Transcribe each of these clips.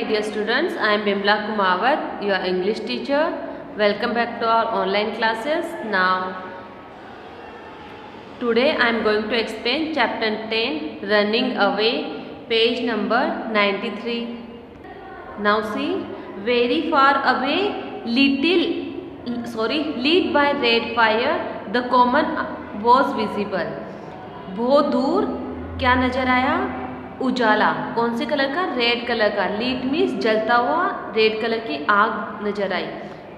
dear students, I am Bimla Kumawat, your English teacher. Welcome back to our online classes. Now, today I am going to explain chapter 10, Running Away, page number 93. Now see, very far away, lit by red fire, the common was visible. बहुत दूर क्या नजर आया? उजाला. कौन से colour का? Red colour का. लीट means जलता हुआ रेड कलर की आग नजर आई.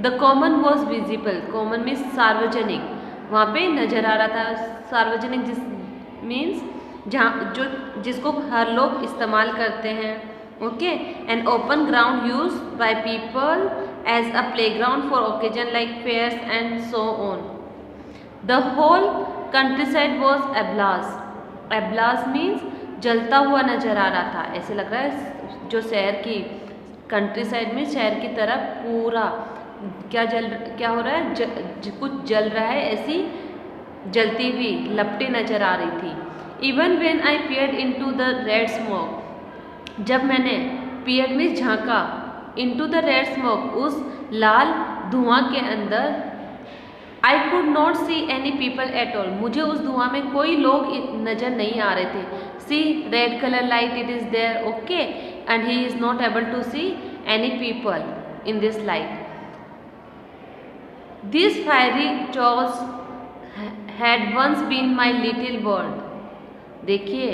The common was visible. Common means सार्वजनिक. वहाँ पे नजर आ रहा था. सार्वजनिक मीन्स जहाँ जो जिसको हर लोग इस्तेमाल करते हैं. Okay. An open ground use by people as a playground for occasion like fairs and so on. The whole countryside was ablaze. Ablaze means जलता हुआ नजर आ रहा था. ऐसे लग रहा है जो शहर की कंट्री साइड में शहर की तरफ पूरा क्या हो रहा है? कुछ जल रहा है. ऐसी जलती हुई लपटें नजर आ रही थी. Even when I peered into the red smoke. जब मैंने पियर्ड में झांका, इनटू द रेड स्मोक उस लाल धुआं के अंदर, I could not C any people at all. मुझे उस धुआं में कोई लोग नजर नहीं आ रहे थे. See red colour light it is there. Okay. And he is not able to see any people in this light. This fiery chaos had once been my little world. देखिए,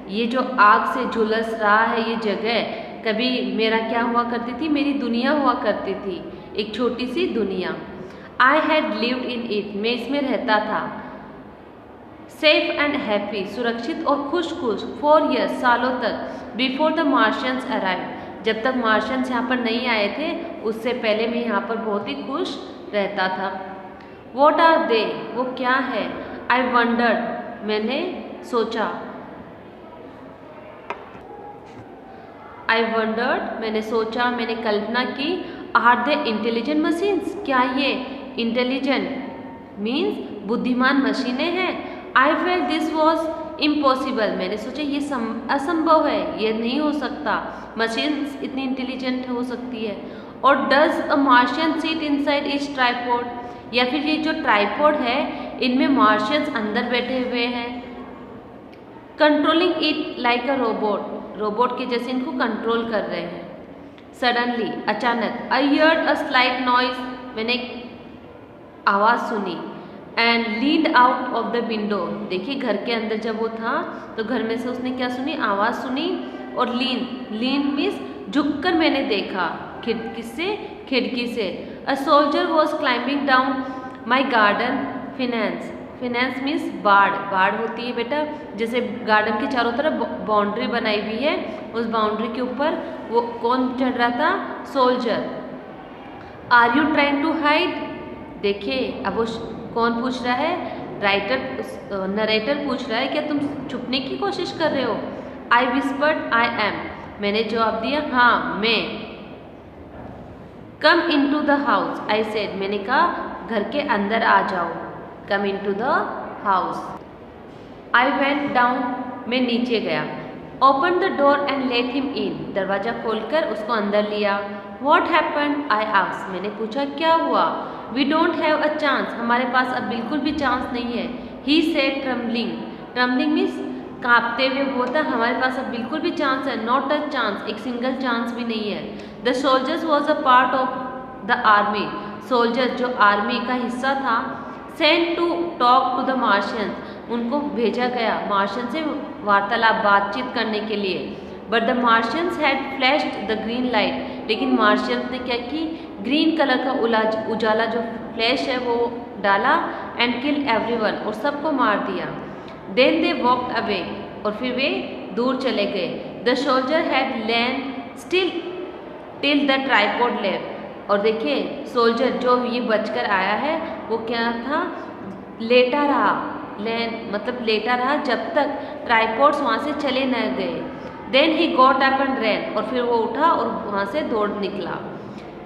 ये जो आग से झुलस रहा है ये जगह कभी मेरा क्या हुआ करती थी? मेरी दुनिया हुआ करती थी. एक छोटी सी दुनिया. I had lived in it. मैं इसमें रहता था. Safe and happy. सुरक्षित और खुश 4 years सालों तक. Before the Martians arrive. जब तक मार्शियंस यहाँ पर नहीं आए थे उससे पहले मैं यहाँ पर बहुत ही खुश रहता था. What are they. वो क्या है? I wondered. मैंने सोचा. I wondered. मैंने सोचा, मैंने कल्पना की. Are they intelligent machines. क्या ये इंटेलिजेंट मीन्स बुद्धिमान मशीनें हैं? I felt this was impossible. मैंने सोचा ये असंभव है, ये नहीं हो सकता. मशीन्स इतनी इंटेलिजेंट हो सकती है. और does a Martian seat inside etch tripod. या फिर ये जो ट्राइपॉड है इनमें मार्शियंस अंदर बैठे हुए हैं. Controlling it like a robot. Robot के जैसे इनको कंट्रोल कर रहे हैं. सडनली अचानक. I heard a slight noise. मैंने एक आवाज़ सुनी. And lead out of the window. देखिए, घर के अंदर जब वो था तो घर में से उसने क्या सुनी? आवाज़ सुनी. और लीन मीन्स झुककर मैंने देखा. खिड़की से. A soldier was climbing down my garden finance. Finance means बाड़ होती है बेटा. जैसे गार्डन के चारों तरफ बाउंड्री बनाई हुई है, उस बाउंड्री के ऊपर वो कौन चढ़ रहा था? Soldier. Are you trying to hide. देखिए, अब वो कौन पूछ रहा है? नरेटर पूछ रहा है, क्या तुम छुपने की कोशिश कर रहे हो? I whispered I am. मैंने जवाब दिया, हाँ मैं. Come into the house. I said. मैंने कहा घर के अंदर आ जाओ. Come into the house. I went down. मैं नीचे गया. Open the door and let him in. दरवाजा खोलकर उसको अंदर लिया. What happen. I asked. मैंने पूछा क्या हुआ? We don't have a chance. हमारे पास अब बिल्कुल भी चांस नहीं है. He said trembling. Trembling means कांपते हुए बोलता, हमारे पास अब बिल्कुल भी चांस है. Not a chance. एक सिंगल चांस भी नहीं है. The soldiers was a part of the army. Soldier जो आर्मी का हिस्सा था. Sent to talk to the Martians. उनको भेजा गया मार्शियन से वार्तालाप बातचीत करने के लिए. But the Martians had flashed the green light. लेकिन मार्शियंस ने क्या की? ग्रीन कलर का उजाला जो फ्लैश है वो डाला. And kill everyone. और सबको मार दिया. Then they walked away. और फिर वे दूर चले गए. The soldier had lain still till the tripod left. और देखिए, सोल्जर जो ये बचकर आया है वो क्या था? लेटा रहा. मतलब लेटा रहा जब तक ट्राइपॉड्स वहाँ से चले न गए. Then he got up and ran. और फिर वो उठा और वहाँ से दौड़ निकला.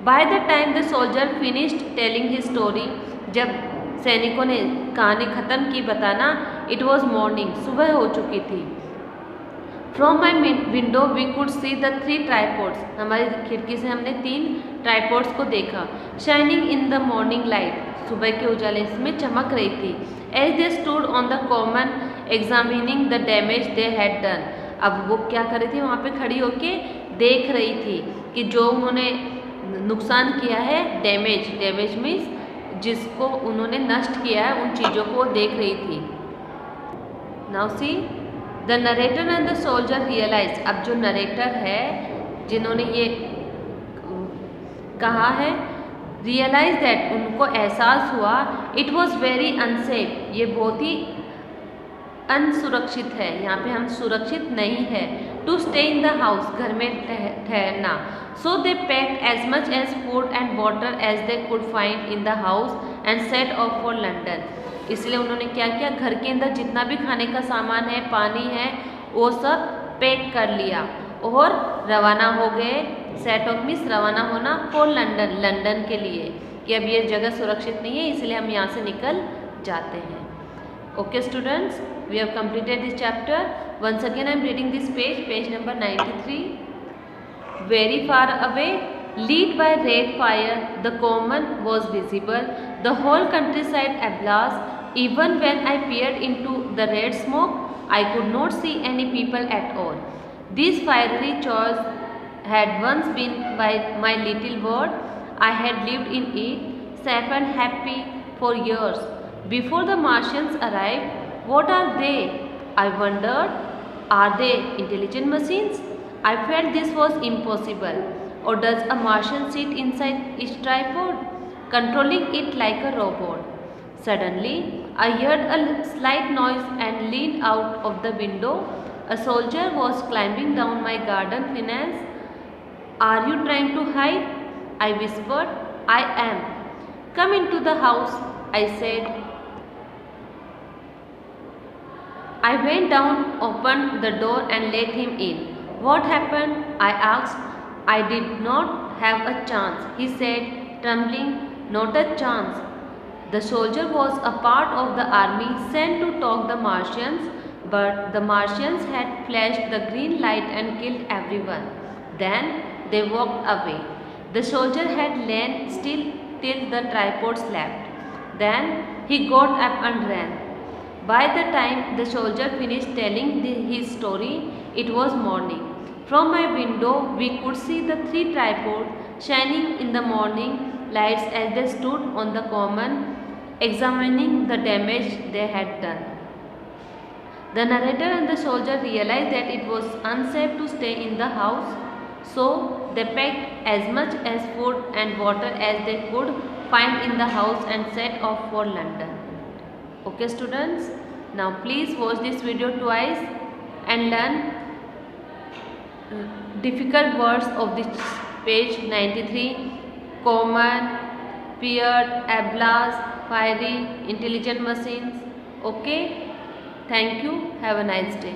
By the time the soldier finished telling his story. जब सैनिकों ने कहानी ख़त्म की बताना, इट वॉज मॉर्निंग. सुबह हो चुकी थी. From my window we could see the 3 tripods, हमारी खिड़की से हमने 3 ट्राईपोड्स को देखा। Shining in the morning light, सुबह के उजाले में चमक रही थी। As they stood on the common examining the damage they had done, अब वो क्या कर रही थी, वहाँ पे खड़ी होके देख रही थी कि जो उन्होंने नुकसान किया है, डैमेज मीन्स जिसको उन्होंने नष्ट किया है, उन चीज़ों को वो देख रही थी। Now see the narrator and the soldier realise, अब जो नरेटर है जिन्होंने ये कहा है, रियलाइज दैट, उनको एहसास हुआ, इट वॉज वेरी अनसेफ, ये बहुत ही अनसुरक्षित है, यहाँ पे हम सुरक्षित नहीं है, to stay in the house, घर में ठहरना। So they packed as much as food and water as they could find in the house and set off for London, इसलिए उन्होंने क्या किया, घर के अंदर जितना भी खाने का सामान है, पानी है, वो सब पैक कर लिया और रवाना हो गए। सेट ऑफ मीन्स रवाना होना, फॉर लंदन, लंदन के लिए, कि अब ये जगह सुरक्षित नहीं है, इसलिए हम यहाँ से निकल जाते हैं। Okay students, we have completed this chapter. Once again I am reading this page number 93. Very far away, lit by red fire, the common was visible, the whole countryside ablaze. Even when I peered into the red smoke, I could not see any people at all. These fiery chores had once been my little world. I had lived in it, safe and happy for years. Before the Martians arrived. What are they? I wondered. Are they intelligent machines? I felt this was impossible. Or does a Martian sit inside each tripod, controlling it like a robot? Suddenly, I heard a slight noise and leaned out of the window. A soldier was climbing down my garden fence. Are you trying to hide? I whispered. I am. Come into the house, I said. I went down, opened the door and let him in. What happened? I asked. I did not have a chance, he said, trembling. Not a chance. The soldier was a part of the army sent to talk the Martians, but the Martians had flashed the green light and killed everyone. Then they walked away. The soldier had lain still till the tripod slept. Then he got up and ran. By the time the soldier finished telling his story, it was morning. From my window, we could see the 3 tripods shining in the morning lights as they stood on the common, examining the damage they had done. The narrator and the soldier realized that it was unsafe to stay in the house, so they packed as much as food and water as they could find in the house and set off for London. Okay students, now please watch this video twice and learn difficult words of this page 93. Common, peered, ablaze, fiery, intelligent machines. Okay, thank you, have a nice day.